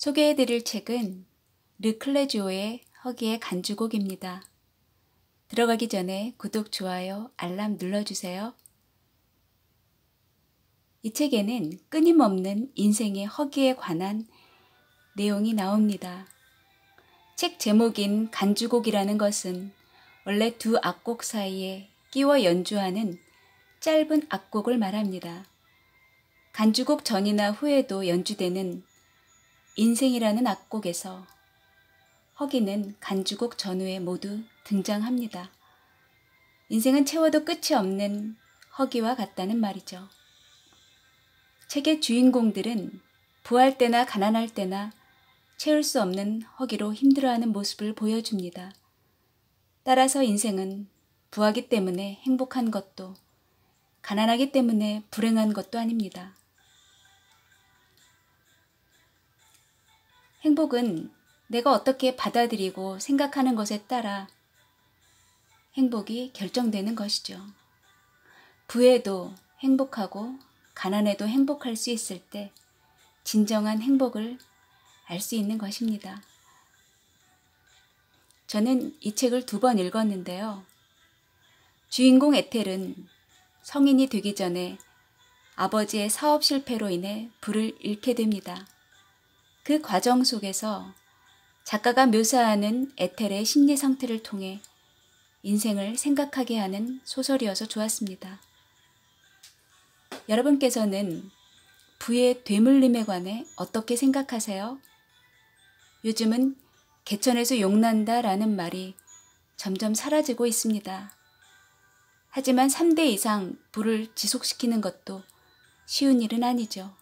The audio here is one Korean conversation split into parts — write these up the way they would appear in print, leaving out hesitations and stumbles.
소개해드릴 책은 르클레주오의 허기의 간주곡입니다. 들어가기 전에 구독, 좋아요, 알람 눌러주세요. 이 책에는 끊임없는 인생의 허기에 관한 내용이 나옵니다. 책 제목인 간주곡이라는 것은 원래 두 악곡 사이에 끼워 연주하는 짧은 악곡을 말합니다. 간주곡 전이나 후에도 연주되는 인생이라는 악곡에서 허기는 간주곡 전후에 모두 등장합니다. 인생은 채워도 끝이 없는 허기와 같다는 말이죠. 책의 주인공들은 부할 때나 가난할 때나 채울 수 없는 허기로 힘들어하는 모습을 보여줍니다. 따라서 인생은 부하기 때문에 행복한 것도 가난하기 때문에 불행한 것도 아닙니다. 행복은 내가 어떻게 받아들이고 생각하는 것에 따라 행복이 결정되는 것이죠. 부에도 행복하고 가난에도 행복할 수 있을 때 진정한 행복을 알 수 있는 것입니다. 저는 이 책을 2번 읽었는데요. 주인공 에텔은 성인이 되기 전에 아버지의 사업 실패로 인해 부를 잃게 됩니다. 그 과정 속에서 작가가 묘사하는 에텔의 심리 상태를 통해 인생을 생각하게 하는 소설이어서 좋았습니다. 여러분께서는 부의 되물림에 관해 어떻게 생각하세요? 요즘은 개천에서 용난다 라는 말이 점점 사라지고 있습니다. 하지만 3대 이상 부를 지속시키는 것도 쉬운 일은 아니죠.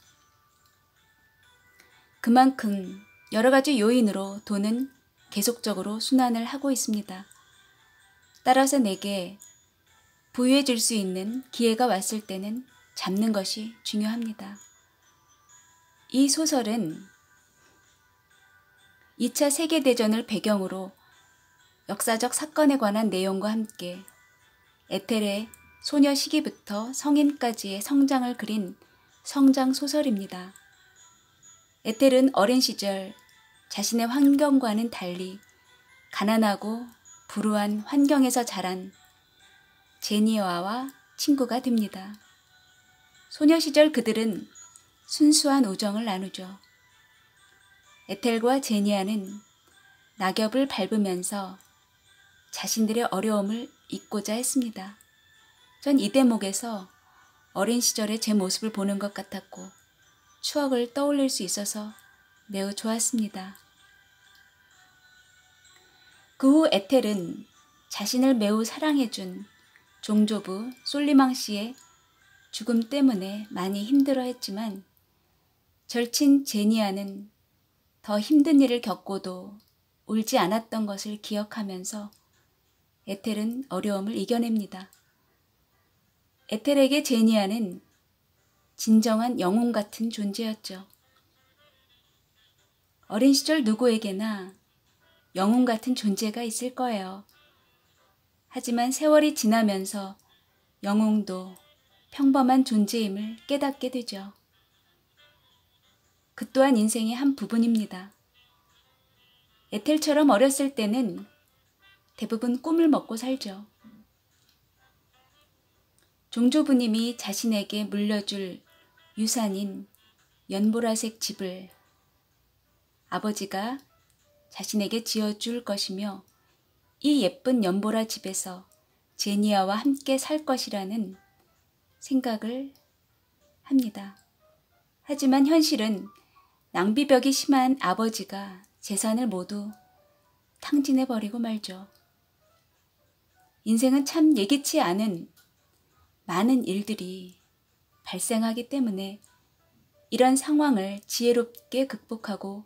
그만큼 여러 가지 요인으로 돈은 계속적으로 순환을 하고 있습니다. 따라서 내게 부유해질 수 있는 기회가 왔을 때는 잡는 것이 중요합니다. 이 소설은 2차 세계대전을 배경으로 역사적 사건에 관한 내용과 함께 에텔의 소녀 시기부터 성인까지의 성장을 그린 성장 소설입니다. 에텔은 어린 시절 자신의 환경과는 달리 가난하고 불우한 환경에서 자란 제니아와 친구가 됩니다. 소녀 시절 그들은 순수한 우정을 나누죠. 에텔과 제니아는 낙엽을 밟으면서 자신들의 어려움을 잊고자 했습니다. 전 이 대목에서 어린 시절의 제 모습을 보는 것 같았고 추억을 떠올릴 수 있어서 매우 좋았습니다. 그 후 에텔은 자신을 매우 사랑해준 종조부 솔리망 씨의 죽음 때문에 많이 힘들어했지만 절친 제니아는 더 힘든 일을 겪고도 울지 않았던 것을 기억하면서 에텔은 어려움을 이겨냅니다. 에텔에게 제니아는 진정한 영웅 같은 존재였죠. 어린 시절 누구에게나 영웅 같은 존재가 있을 거예요. 하지만 세월이 지나면서 영웅도 평범한 존재임을 깨닫게 되죠. 그 또한 인생의 한 부분입니다. 에텔처럼 어렸을 때는 대부분 꿈을 먹고 살죠. 종조부님이 자신에게 물려줄 유산인 연보라색 집을 아버지가 자신에게 지어줄 것이며 이 예쁜 연보라 집에서 제니아와 함께 살 것이라는 생각을 합니다. 하지만 현실은 낭비벽이 심한 아버지가 재산을 모두 탕진해버리고 말죠. 인생은 참 예기치 않은 많은 일들이 발생하기 때문에 이런 상황을 지혜롭게 극복하고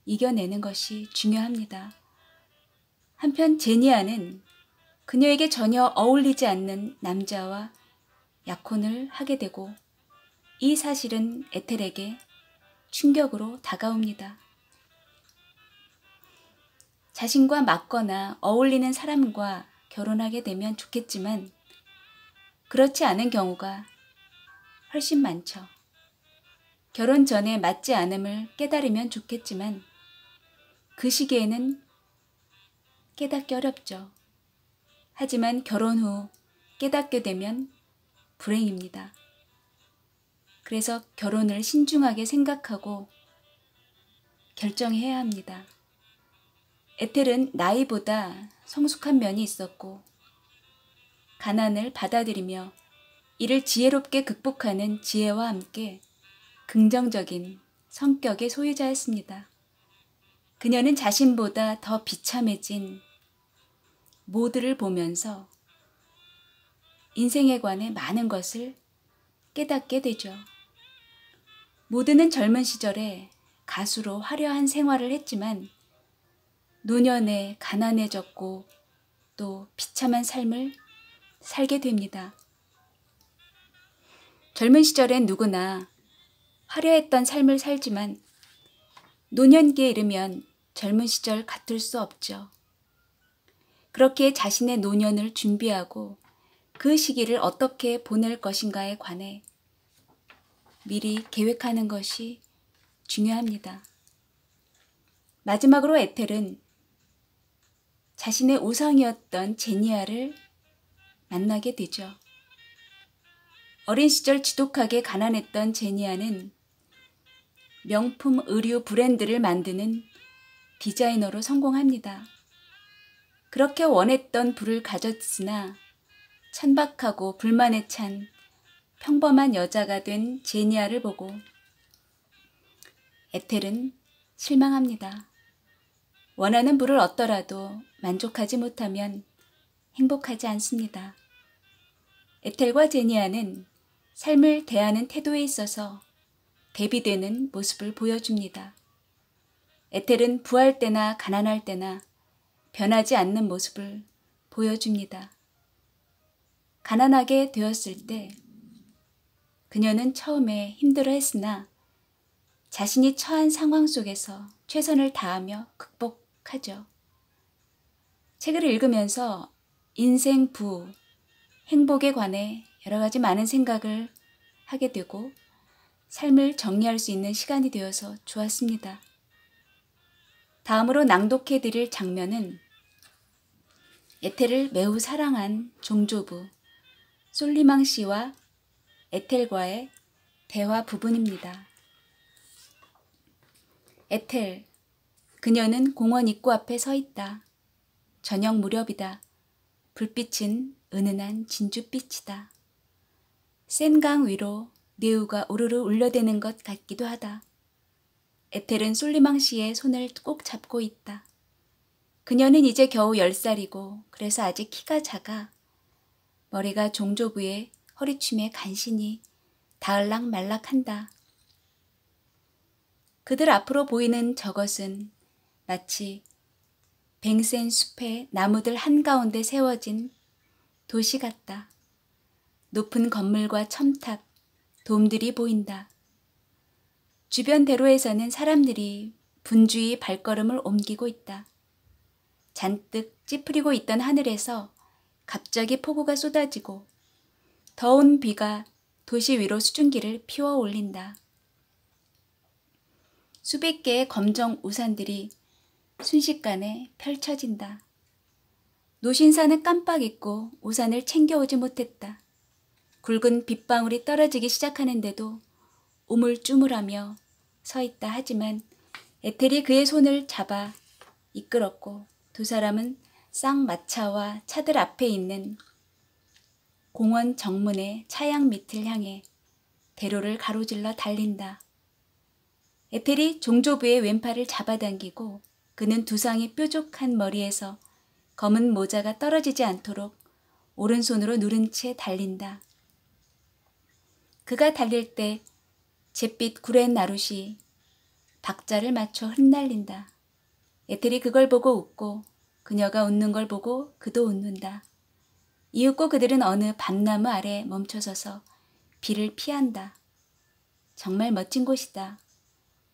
이겨내는 것이 중요합니다. 한편 제니아는 그녀에게 전혀 어울리지 않는 남자와 약혼을 하게 되고 이 사실은 에텔에게 충격으로 다가옵니다. 자신과 맞거나 어울리는 사람과 결혼하게 되면 좋겠지만 그렇지 않은 경우가 훨씬 많죠. 결혼 전에 맞지 않음을 깨달으면 좋겠지만 그 시기에는 깨닫기 어렵죠. 하지만 결혼 후 깨닫게 되면 불행입니다. 그래서 결혼을 신중하게 생각하고 결정해야 합니다. 에텔은 나이보다 성숙한 면이 있었고 가난을 받아들이며 이를 지혜롭게 극복하는 지혜와 함께 긍정적인 성격의 소유자였습니다. 그녀는 자신보다 더 비참해진 모두를 보면서 인생에 관해 많은 것을 깨닫게 되죠. 모두는 젊은 시절에 가수로 화려한 생활을 했지만 노년에 가난해졌고 또 비참한 삶을 살게 됩니다. 젊은 시절엔 누구나 화려했던 삶을 살지만 노년기에 이르면 젊은 시절 같을 수 없죠. 그렇게 자신의 노년을 준비하고 그 시기를 어떻게 보낼 것인가에 관해 미리 계획하는 것이 중요합니다. 마지막으로 에텔은 자신의 우상이었던 제니아를 만나게 되죠. 어린 시절 지독하게 가난했던 제니아는 명품 의류 브랜드를 만드는 디자이너로 성공합니다. 그렇게 원했던 부를 가졌으나 천박하고 불만에 찬 평범한 여자가 된 제니아를 보고 에텔은 실망합니다. 원하는 부를 얻더라도 만족하지 못하면 행복하지 않습니다. 에텔과 제니아는 삶을 대하는 태도에 있어서 대비되는 모습을 보여줍니다. 에텔은 부할 때나 가난할 때나 변하지 않는 모습을 보여줍니다. 가난하게 되었을 때 그녀는 처음에 힘들어했으나 자신이 처한 상황 속에서 최선을 다하며 극복하죠. 책을 읽으면서 인생, 부, 행복에 관해 여러 가지 많은 생각을 하게 되고 삶을 정리할 수 있는 시간이 되어서 좋았습니다. 다음으로 낭독해드릴 장면은 에텔을 매우 사랑한 종조부 솔리망 씨와 에텔과의 대화 부분입니다. 에텔, 그녀는 공원 입구 앞에 서 있다. 저녁 무렵이다. 불빛은 은은한 진주빛이다. 센 강 위로 뇌우가 우르르 울려대는 것 같기도 하다. 에텔은 솔리망 씨의 손을 꼭 잡고 있다. 그녀는 이제 겨우 10살이고 그래서 아직 키가 작아 머리가 종조부의 허리춤에 간신히 닿을락말락한다. 그들 앞으로 보이는 저것은 마치 뱅센 숲의 나무들 한가운데 세워진 도시 같다. 높은 건물과 첨탑, 돔들이 보인다. 주변 대로에서는 사람들이 분주히 발걸음을 옮기고 있다. 잔뜩 찌푸리고 있던 하늘에서 갑자기 폭우가 쏟아지고 더운 비가 도시 위로 수증기를 피워 올린다. 수백 개의 검정 우산들이 순식간에 펼쳐진다. 노신사는 깜빡 잊고 우산을 챙겨오지 못했다. 굵은 빗방울이 떨어지기 시작하는데도 우물쭈물하며 서 있다 하지만 에텔이 그의 손을 잡아 이끌었고 두 사람은 쌍마차와 차들 앞에 있는 공원 정문의 차양 밑을 향해 대로를 가로질러 달린다. 에텔이 종조부의 왼팔을 잡아당기고 그는 두상의 뾰족한 머리에서 검은 모자가 떨어지지 않도록 오른손으로 누른 채 달린다. 그가 달릴 때 잿빛 구렛 나룻이 박자를 맞춰 흩날린다. 에텔이 그걸 보고 웃고 그녀가 웃는 걸 보고 그도 웃는다. 이윽고 그들은 어느 밤나무 아래 멈춰서서 비를 피한다. 정말 멋진 곳이다.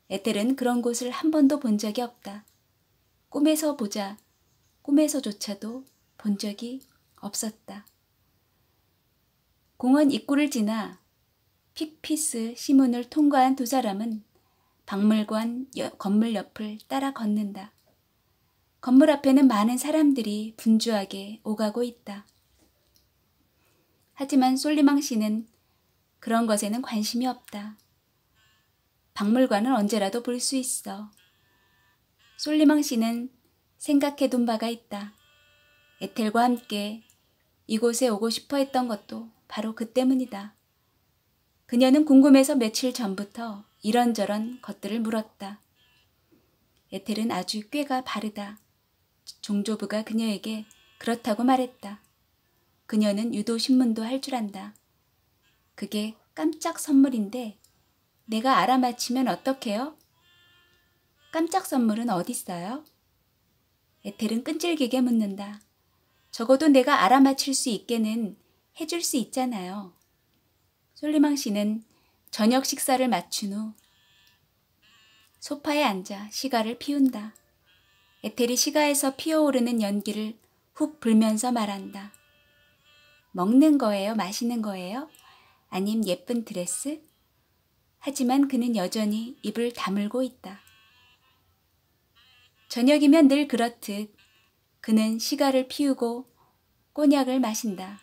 에텔은 그런 곳을 한 번도 본 적이 없다. 꿈에서 보자 꿈에서조차도 본 적이 없었다. 공원 입구를 지나 픽피스 시문을 통과한 두 사람은 박물관 건물 옆을 따라 걷는다. 건물 앞에는 많은 사람들이 분주하게 오가고 있다. 하지만 솔리망 씨는 그런 것에는 관심이 없다. 박물관은 언제라도 볼 수 있어. 솔리망 씨는 생각해둔 바가 있다. 에텔과 함께 이곳에 오고 싶어 했던 것도 바로 그 때문이다. 그녀는 궁금해서 며칠 전부터 이런저런 것들을 물었다. 에텔은 아주 꾀가 바르다. 종조부가 그녀에게 그렇다고 말했다. 그녀는 유도 신문도 할 줄 안다. 그게 깜짝 선물인데 내가 알아맞히면 어떡해요? 깜짝 선물은 어딨어요? 에텔은 끈질기게 묻는다. 적어도 내가 알아맞힐 수 있게는 해줄 수 있잖아요. 솔리망 씨는 저녁 식사를 마친 후 소파에 앉아 시가를 피운다. 에텔이 시가에서 피어오르는 연기를 훅 불면서 말한다. 먹는 거예요? 마시는 거예요? 아님 예쁜 드레스? 하지만 그는 여전히 입을 다물고 있다. 저녁이면 늘 그렇듯 그는 시가를 피우고 꼬냑을 마신다.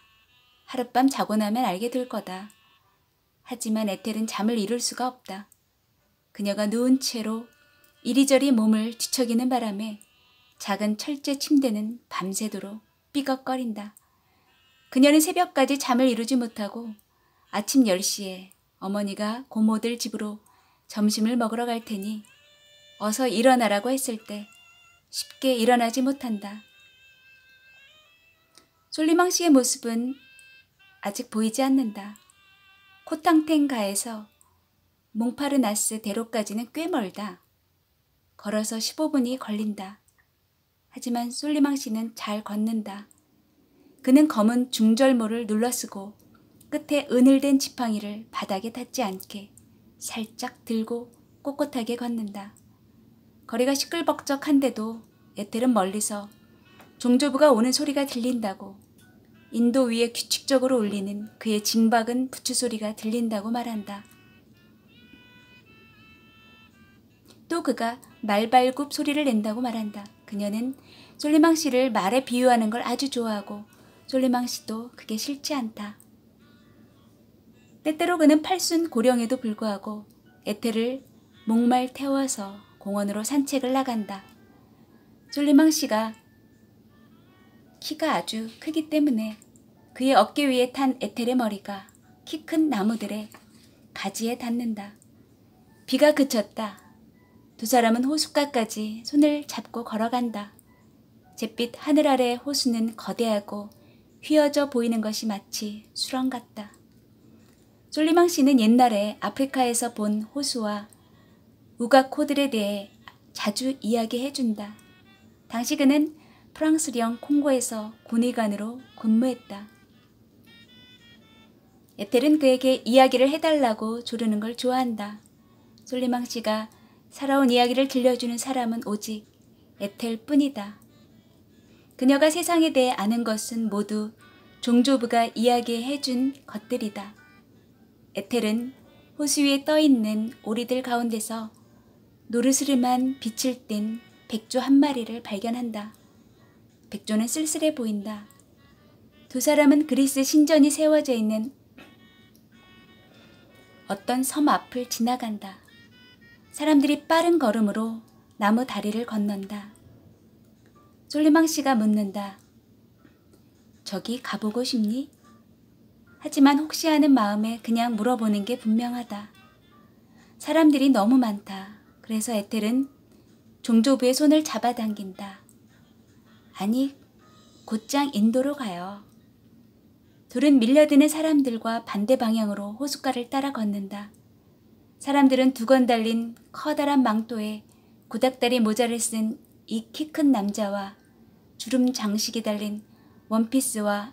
하룻밤 자고 나면 알게 될 거다. 하지만 에텔은 잠을 이룰 수가 없다. 그녀가 누운 채로 이리저리 몸을 뒤척이는 바람에 작은 철제 침대는 밤새도록 삐걱거린다. 그녀는 새벽까지 잠을 이루지 못하고 아침 10시에 어머니가 고모들 집으로 점심을 먹으러 갈 테니 어서 일어나라고 했을 때 쉽게 일어나지 못한다. 솔리망 씨의 모습은 아직 보이지 않는다. 코탕텐가에서 몽파르나스 대로까지는 꽤 멀다. 걸어서 15분이 걸린다. 하지만 솔리망 씨는 잘 걷는다. 그는 검은 중절모를 눌러쓰고 끝에 은을된 지팡이를 바닥에 닿지 않게 살짝 들고 꼿꼿하게 걷는다. 거리가 시끌벅적한데도 에텔은 멀리서 종조부가 오는 소리가 들린다고, 인도 위에 규칙적으로 울리는 그의 징박은 부추 소리가 들린다고 말한다. 또 그가 말발굽 소리를 낸다고 말한다. 그녀는 솔리망 씨를 말에 비유하는 걸 아주 좋아하고 솔리망 씨도 그게 싫지 않다. 때때로 그는 팔순 고령에도 불구하고 에텔을 목말 태워서 공원으로 산책을 나간다. 솔리망 씨가 키가 아주 크기 때문에 그의 어깨 위에 탄 에텔의 머리가 키 큰 나무들의 가지에 닿는다. 비가 그쳤다. 두 사람은 호숫가까지 손을 잡고 걸어간다. 잿빛 하늘 아래 호수는 거대하고 휘어져 보이는 것이 마치 수렁 같다. 솔리망 씨는 옛날에 아프리카에서 본 호수와 우각코들에 대해 자주 이야기해준다. 당시 그는 프랑스령 콩고에서 군의관으로 근무했다. 에텔은 그에게 이야기를 해달라고 조르는 걸 좋아한다. 솔리망 씨가 살아온 이야기를 들려주는 사람은 오직 에텔 뿐이다. 그녀가 세상에 대해 아는 것은 모두 종조부가 이야기해준 것들이다. 에텔은 호수 위에 떠있는 오리들 가운데서 노르스름한 빛을 띤 백조 한 마리를 발견한다. 백조는 쓸쓸해 보인다. 두 사람은 그리스 신전이 세워져 있는 어떤 섬 앞을 지나간다. 사람들이 빠른 걸음으로 나무 다리를 건넌다. 솔리망 씨가 묻는다. 저기 가보고 싶니? 하지만 혹시 하는 마음에 그냥 물어보는 게 분명하다. 사람들이 너무 많다. 그래서 에텔은 종조부의 손을 잡아당긴다. 아니, 곧장 인도로 가요. 둘은 밀려드는 사람들과 반대 방향으로 호숫가를 따라 걷는다. 사람들은 두건 달린 커다란 망토에 구닥다리 모자를 쓴 이 키 큰 남자와 주름 장식이 달린 원피스와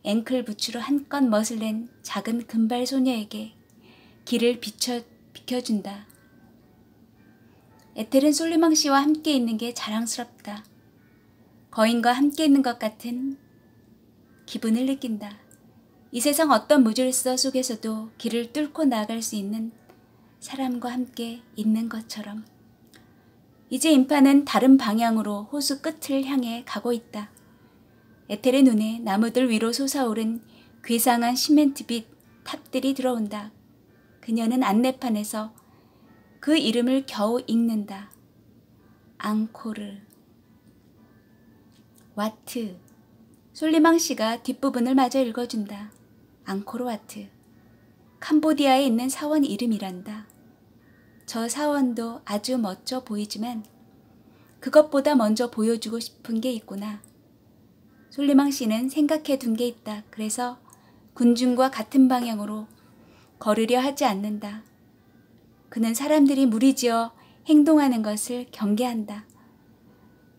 앵클 부츠로 한껏 멋을 낸 작은 금발 소녀에게 길을 비켜준다. 에텔은 솔리망 씨와 함께 있는 게 자랑스럽다. 거인과 함께 있는 것 같은 기분을 느낀다. 이 세상 어떤 무질서 속에서도 길을 뚫고 나아갈 수 있는 사람과 함께 있는 것처럼 이제 인파는 다른 방향으로 호수 끝을 향해 가고 있다. 에텔의 눈에 나무들 위로 솟아오른 괴상한 시멘트빛 탑들이 들어온다. 그녀는 안내판에서 그 이름을 겨우 읽는다. 앙코르 와트. 솔리망 씨가 뒷부분을 마저 읽어준다. 앙코르 와트. 캄보디아에 있는 사원 이름이란다. 저 사원도 아주 멋져 보이지만 그것보다 먼저 보여주고 싶은 게 있구나. 솔리망 씨는 생각해 둔 게 있다. 그래서 군중과 같은 방향으로 걸으려 하지 않는다. 그는 사람들이 무리지어 행동하는 것을 경계한다.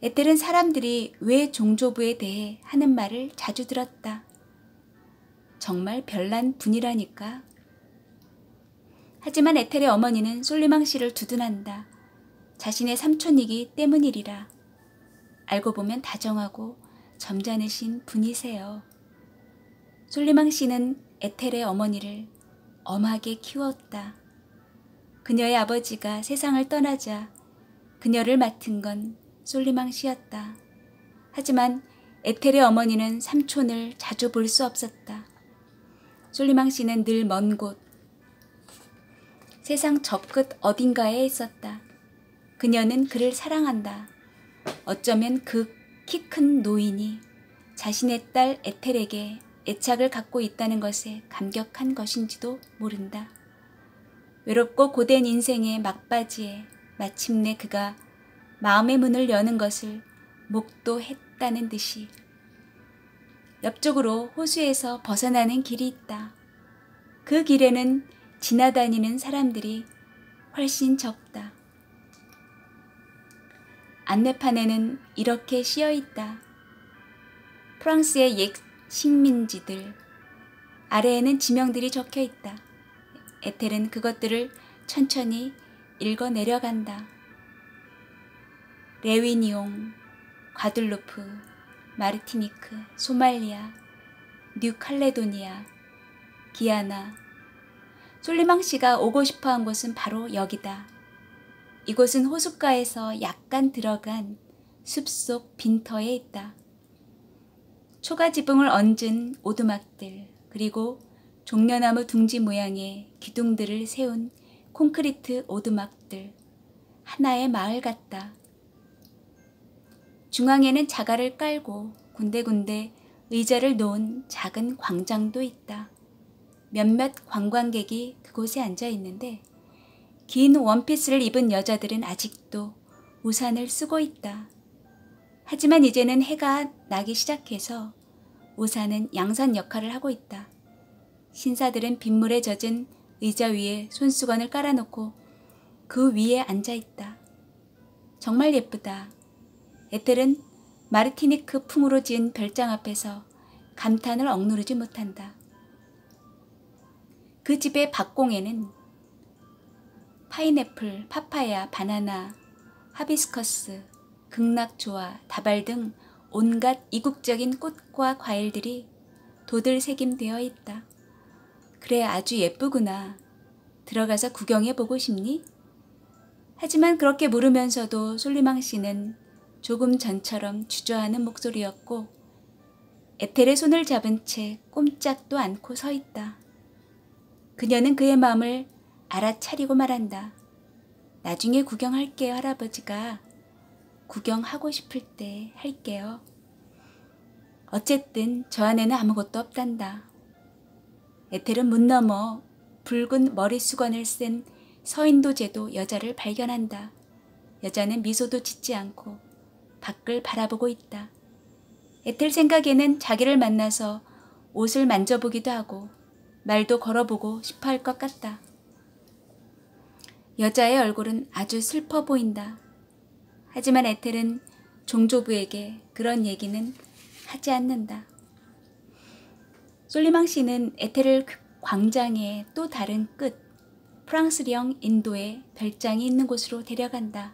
에텔은 사람들이 왜 종조부에 대해 하는 말을 자주 들었다. 정말 별난 분이라니까. 하지만 에텔의 어머니는 솔리망 씨를 두둔한다. 자신의 삼촌이기 때문이리라. 알고 보면 다정하고 점잖으신 분이세요. 솔리망 씨는 에텔의 어머니를 엄하게 키웠다. 그녀의 아버지가 세상을 떠나자 그녀를 맡은 건 솔리망 씨였다. 하지만 에텔의 어머니는 삼촌을 자주 볼 수 없었다. 솔리망 씨는 늘 먼 곳, 세상 저 끝 어딘가에 있었다. 그녀는 그를 사랑한다. 어쩌면 그 키 큰 노인이 자신의 딸 에텔에게 애착을 갖고 있다는 것에 감격한 것인지도 모른다. 외롭고 고된 인생의 막바지에 마침내 그가 마음의 문을 여는 것을 목도했다는 듯이 옆쪽으로 호수에서 벗어나는 길이 있다. 그 길에는 지나다니는 사람들이 훨씬 적다. 안내판에는 이렇게 씌어 있다. 프랑스의 옛 식민지들. 아래에는 지명들이 적혀 있다. 에텔은 그것들을 천천히 읽어 내려간다. 레위니옹, 과들루프, 마르티니크, 소말리아, 뉴칼레도니아, 기아나. 솔리망 씨가 오고 싶어 한 곳은 바로 여기다. 이곳은 호숫가에서 약간 들어간 숲속 빈터에 있다. 초가지붕을 얹은 오두막들, 그리고 종려나무 둥지 모양의 기둥들을 세운 콘크리트 오두막들, 하나의 마을 같다. 중앙에는 자갈을 깔고 군데군데 의자를 놓은 작은 광장도 있다. 몇몇 관광객이 그곳에 앉아 있는데 긴 원피스를 입은 여자들은 아직도 우산을 쓰고 있다. 하지만 이제는 해가 나기 시작해서 우산은 양산 역할을 하고 있다. 신사들은 빗물에 젖은 의자 위에 손수건을 깔아놓고 그 위에 앉아 있다. 정말 예쁘다. 에텔은 마르티니크 풍으로 지은 별장 앞에서 감탄을 억누르지 못한다. 그 집의 박공에는 파인애플, 파파야, 바나나, 하비스커스, 극락초와 다발 등 온갖 이국적인 꽃과 과일들이 도들새김되어 있다. 그래, 아주 예쁘구나. 들어가서 구경해보고 싶니? 하지만 그렇게 물으면서도 솔리망 씨는 조금 전처럼 주저하는 목소리였고 에텔의 손을 잡은 채 꼼짝도 않고 서 있다. 그녀는 그의 마음을 알아차리고 말한다. 나중에 구경할게요, 할아버지가. 구경하고 싶을 때 할게요. 어쨌든 저 안에는 아무것도 없단다. 에텔은 문 너머 붉은 머리수건을 쓴 서인도제도 여자를 발견한다. 여자는 미소도 짓지 않고 밖을 바라보고 있다. 에텔 생각에는 자기를 만나서 옷을 만져보기도 하고 말도 걸어보고 싶어 할 것 같다. 여자의 얼굴은 아주 슬퍼 보인다. 하지만 에텔은 종조부에게 그런 얘기는 하지 않는다. 솔리망 씨는 에텔을 광장의 또 다른 끝, 프랑스령 인도의 별장이 있는 곳으로 데려간다.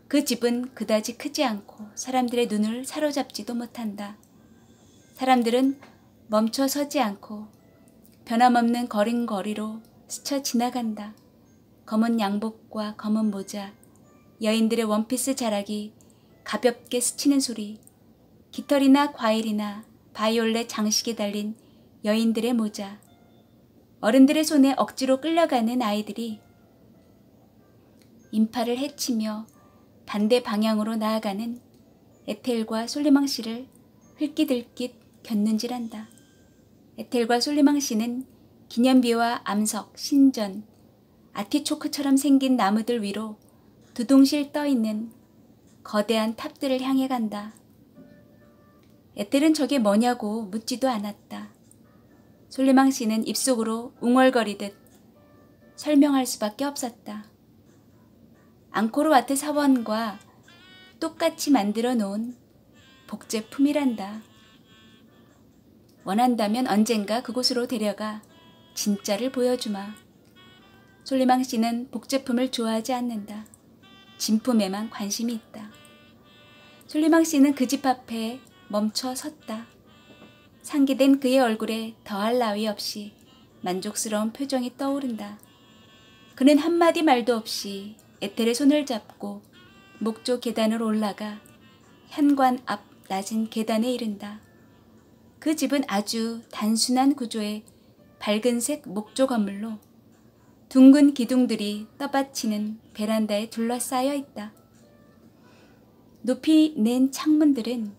그 집은 그다지 크지 않고 사람들의 눈을 사로잡지도 못한다. 사람들은 멈춰 서지 않고 변함없는 걸음걸이로 스쳐 지나간다. 검은 양복과 검은 모자, 여인들의 원피스 자락이 가볍게 스치는 소리, 깃털이나 과일이나 바이올렛 장식이 달린 여인들의 모자, 어른들의 손에 억지로 끌려가는 아이들이 인파를 헤치며 반대 방향으로 나아가는 에텔과 솔리망 씨를 흘낏흘낏 곁눈질한다. 에텔과 솔리망 씨는 기념비와 암석, 신전, 아티초크처럼 생긴 나무들 위로 두둥실 떠있는 거대한 탑들을 향해 간다. 에텔은 저게 뭐냐고 묻지도 않았다. 솔리망 씨는 입속으로 웅얼거리듯 설명할 수밖에 없었다. 앙코르와트 사원과 똑같이 만들어 놓은 복제품이란다. 원한다면 언젠가 그곳으로 데려가 진짜를 보여주마. 솔리망 씨는 복제품을 좋아하지 않는다. 진품에만 관심이 있다. 솔리망 씨는 그 집 앞에 멈춰 섰다. 상기된 그의 얼굴에 더할 나위 없이 만족스러운 표정이 떠오른다. 그는 한마디 말도 없이 에텔의 손을 잡고 목조 계단을 올라가 현관 앞 낮은 계단에 이른다. 그 집은 아주 단순한 구조의 밝은색 목조 건물로 둥근 기둥들이 떠받치는 베란다에 둘러싸여 있다. 높이 낸 창문들은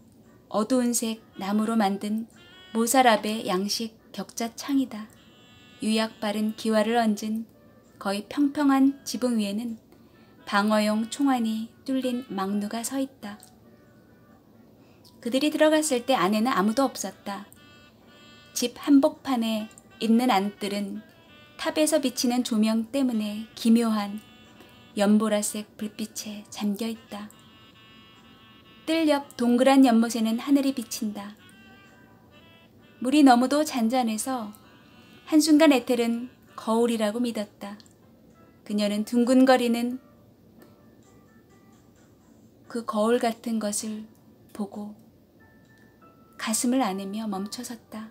어두운색 나무로 만든 모사랍의 양식 격자 창이다. 유약 바른 기와를 얹은 거의 평평한 지붕 위에는 방어용 총알이 뚫린 망루가 서 있다. 그들이 들어갔을 때 안에는 아무도 없었다. 집 한복판에 있는 안뜰은 탑에서 비치는 조명 때문에 기묘한 연보라색 불빛에 잠겨 있다. 뜰 옆 동그란 연못에는 하늘이 비친다. 물이 너무도 잔잔해서 한순간 에텔은 거울이라고 믿었다. 그녀는 둥근거리는 그 거울 같은 것을 보고 가슴을 안으며 멈춰섰다.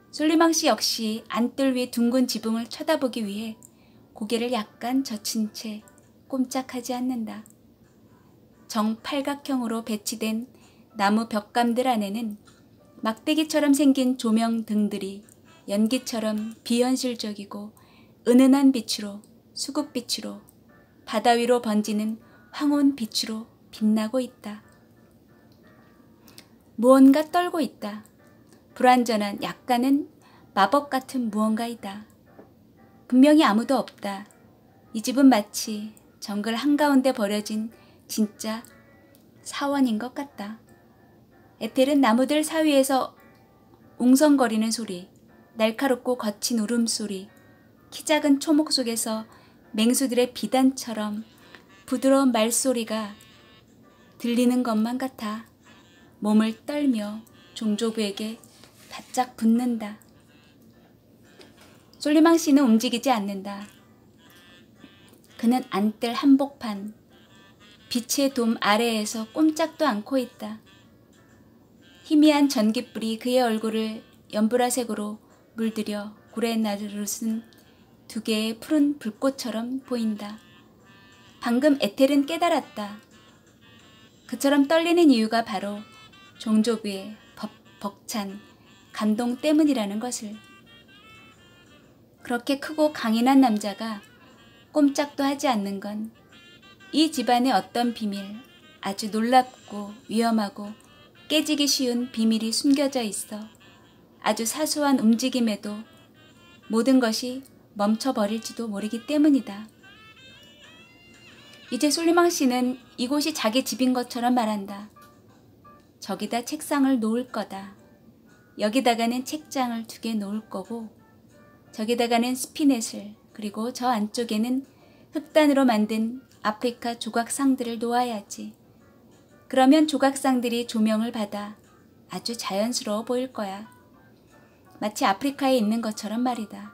솔리망 씨 역시 안뜰 위 둥근 지붕을 쳐다보기 위해 고개를 약간 젖힌 채 꼼짝하지 않는다. 정팔각형으로 배치된 나무 벽감들 안에는 막대기처럼 생긴 조명 등들이 연기처럼 비현실적이고 은은한 빛으로, 수국빛으로, 바다 위로 번지는 황혼 빛으로 빛나고 있다. 무언가 떨고 있다. 불완전한 약간은 마법 같은 무언가이다. 분명히 아무도 없다. 이 집은 마치 정글 한가운데 버려진 진짜 사원인 것 같다. 에텔은 나무들 사이에서 웅성거리는 소리, 날카롭고 거친 울음소리, 키 작은 초목 속에서 맹수들의 비단처럼 부드러운 말소리가 들리는 것만 같아 몸을 떨며 종조부에게 바짝 붙는다. 솔리망 씨는 움직이지 않는다. 그는 안뜰 한복판, 빛의 돔 아래에서 꼼짝도 않고 있다. 희미한 전깃불이 그의 얼굴을 연보라색으로 물들여 고래 나르릇은 두 개의 푸른 불꽃처럼 보인다. 방금 에텔은 깨달았다. 그처럼 떨리는 이유가 바로 종조부의 벅찬 감동 때문이라는 것을. 그렇게 크고 강인한 남자가 꼼짝도 하지 않는 건 이 집안의 어떤 비밀, 아주 놀랍고 위험하고 깨지기 쉬운 비밀이 숨겨져 있어 아주 사소한 움직임에도 모든 것이 멈춰버릴지도 모르기 때문이다. 이제 솔리망 씨는 이곳이 자기 집인 것처럼 말한다. 저기다 책상을 놓을 거다. 여기다가는 책장을 2개 놓을 거고 저기다가는 스피넷을, 그리고 저 안쪽에는 흑단으로 만든 아프리카 조각상들을 놓아야지. 그러면 조각상들이 조명을 받아 아주 자연스러워 보일 거야. 마치 아프리카에 있는 것처럼 말이다.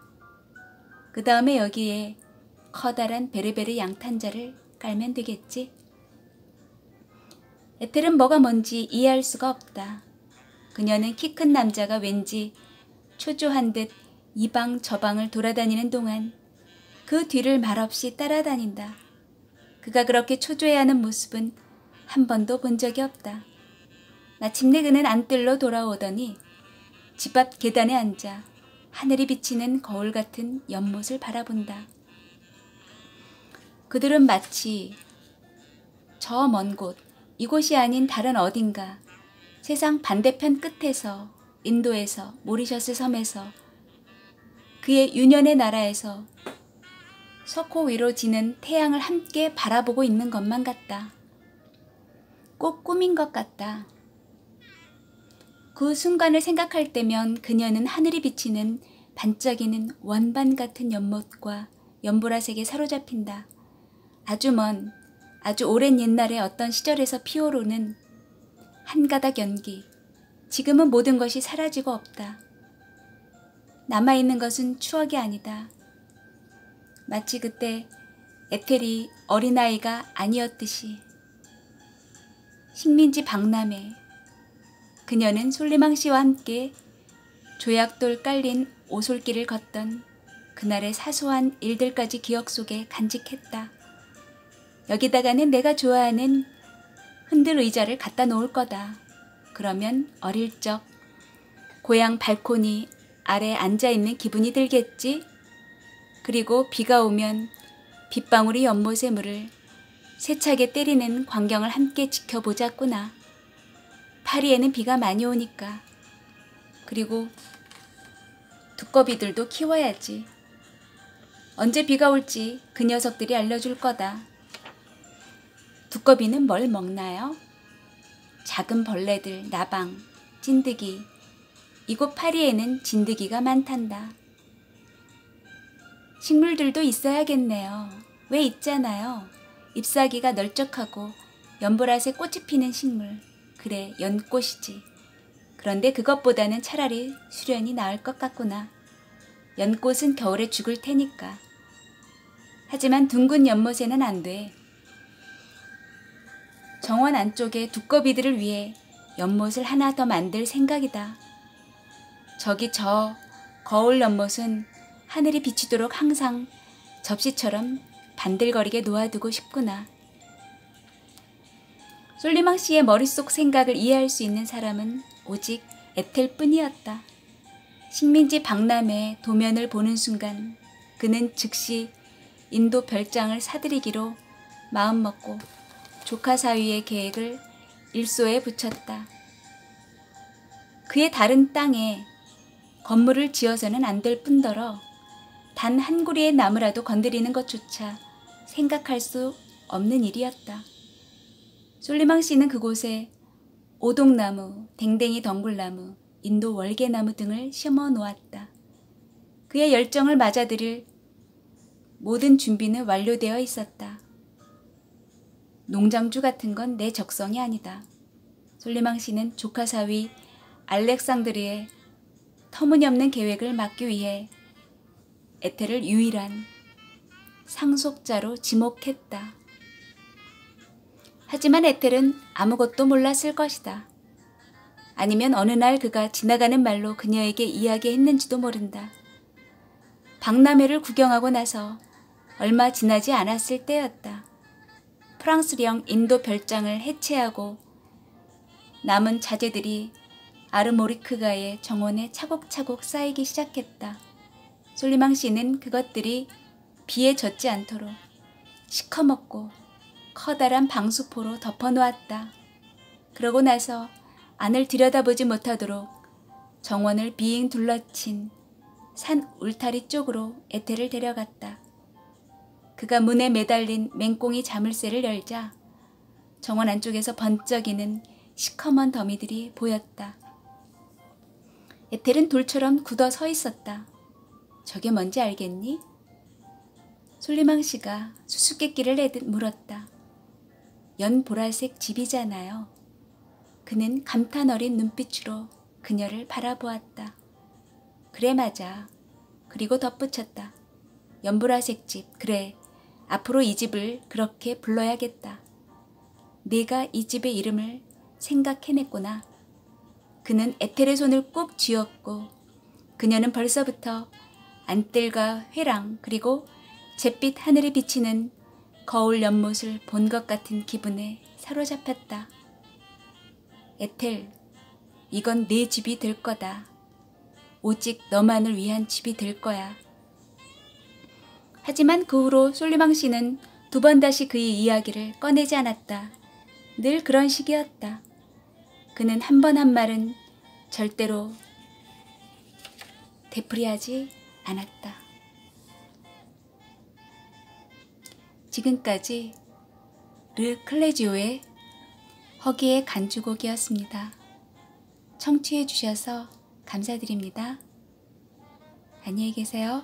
그 다음에 여기에 커다란 베르베르 양탄자를 깔면 되겠지. 에텔은 뭐가 뭔지 이해할 수가 없다. 그녀는 키 큰 남자가 왠지 초조한 듯 이 방 저 방을 돌아다니는 동안 그 뒤를 말없이 따라다닌다. 그가 그렇게 초조해하는 모습은 한 번도 본 적이 없다. 마침내 그는 안뜰로 돌아오더니 집 앞 계단에 앉아 하늘이 비치는 거울 같은 연못을 바라본다. 그들은 마치 저 먼 곳, 이곳이 아닌 다른 어딘가 세상 반대편 끝에서 인도에서 모리셔스 섬에서 그의 유년의 나라에서 석호 위로 지는 태양을 함께 바라보고 있는 것만 같다. 꼭 꿈인 것 같다. 그 순간을 생각할 때면 그녀는 하늘이 비치는 반짝이는 원반 같은 연못과 연보라색에 사로잡힌다. 아주 먼, 아주 오랜 옛날의 어떤 시절에서 피어오르는 한 가닥 연기. 지금은 모든 것이 사라지고 없다. 남아있는 것은 추억이 아니다. 마치 그때 에텔이 어린아이가 아니었듯이. 식민지 박람회. 그녀는 솔리망 씨와 함께 조약돌 깔린 오솔길을 걷던 그날의 사소한 일들까지 기억 속에 간직했다. 여기다가는 내가 좋아하는 흔들 의자를 갖다 놓을 거다. 그러면 어릴 적 고향 발코니 아래 앉아있는 기분이 들겠지? 그리고 비가 오면 빗방울이 연못의 물을 세차게 때리는 광경을 함께 지켜보자꾸나. 파리에는 비가 많이 오니까. 그리고 두꺼비들도 키워야지. 언제 비가 올지 그 녀석들이 알려줄 거다. 두꺼비는 뭘 먹나요? 작은 벌레들, 나방, 찐득이. 이곳 파리에는 진드기가 많단다. 식물들도 있어야겠네요. 왜 있잖아요. 잎사귀가 널쩍하고 연보라색 꽃이 피는 식물. 그래, 연꽃이지. 그런데 그것보다는 차라리 수련이 나을 것 같구나. 연꽃은 겨울에 죽을 테니까. 하지만 둥근 연못에는 안 돼. 정원 안쪽에 두꺼비들을 위해 연못을 하나 더 만들 생각이다. 저기 저 거울 연못은 하늘이 비치도록 항상 접시처럼 반들거리게 놓아두고 싶구나. 솔리망 씨의 머릿속 생각을 이해할 수 있는 사람은 오직 에텔뿐이었다. 식민지 박람회 도면을 보는 순간 그는 즉시 인도 별장을 사들이기로 마음먹고 조카 사위의 계획을 일소에 붙였다. 그의 다른 땅에 건물을 지어서는 안 될 뿐더러 단 한 구리의 나무라도 건드리는 것조차 생각할 수 없는 일이었다. 솔리망 씨는 그곳에 오동나무, 댕댕이 덩굴나무, 인도 월계나무 등을 심어 놓았다. 그의 열정을 맞아들일 모든 준비는 완료되어 있었다. 농장주 같은 건 내 적성이 아니다. 솔리망 씨는 조카 사위 알렉산드르의 터무니없는 계획을 막기 위해 에텔을 유일한 상속자로 지목했다. 하지만 에텔은 아무것도 몰랐을 것이다. 아니면 어느 날 그가 지나가는 말로 그녀에게 이야기했는지도 모른다. 박람회를 구경하고 나서 얼마 지나지 않았을 때였다. 프랑스령 인도 별장을 해체하고 남은 자재들이 아르모리크가의 정원에 차곡차곡 쌓이기 시작했다. 솔리망 씨는 그것들이 비에 젖지 않도록 시커멓고 커다란 방수포로 덮어놓았다. 그러고 나서 안을 들여다보지 못하도록 정원을 빙 둘러친 산 울타리 쪽으로 에텔을 데려갔다. 그가 문에 매달린 맹꽁이 자물쇠를 열자 정원 안쪽에서 번쩍이는 시커먼 더미들이 보였다. 에텔은 돌처럼 굳어 서 있었다. 저게 뭔지 알겠니? 솔리망 씨가 수수께끼를 내듯 물었다. 연보라색 집이잖아요. 그는 감탄 어린 눈빛으로 그녀를 바라보았다. 그래 맞아. 그리고 덧붙였다. 연보라색 집. 그래. 앞으로 이 집을 그렇게 불러야겠다. 내가 이 집의 이름을 생각해냈구나. 그는 에텔의 손을 꾹 쥐었고 그녀는 벌써부터 안뜰과 회랑 그리고 잿빛 하늘에 비치는 거울 연못을 본 것 같은 기분에 사로잡혔다. 에텔, 이건 내 집이 될 거다. 오직 너만을 위한 집이 될 거야. 하지만 그 후로 솔리망 씨는 두 번 다시 그의 이야기를 꺼내지 않았다. 늘 그런 식이었다. 그는 한 번 한 말은 절대로 되풀이하지 않았다. 지금까지 르 클레지오의 허기의 간주곡이었습니다. 청취해 주셔서 감사드립니다. 안녕히 계세요.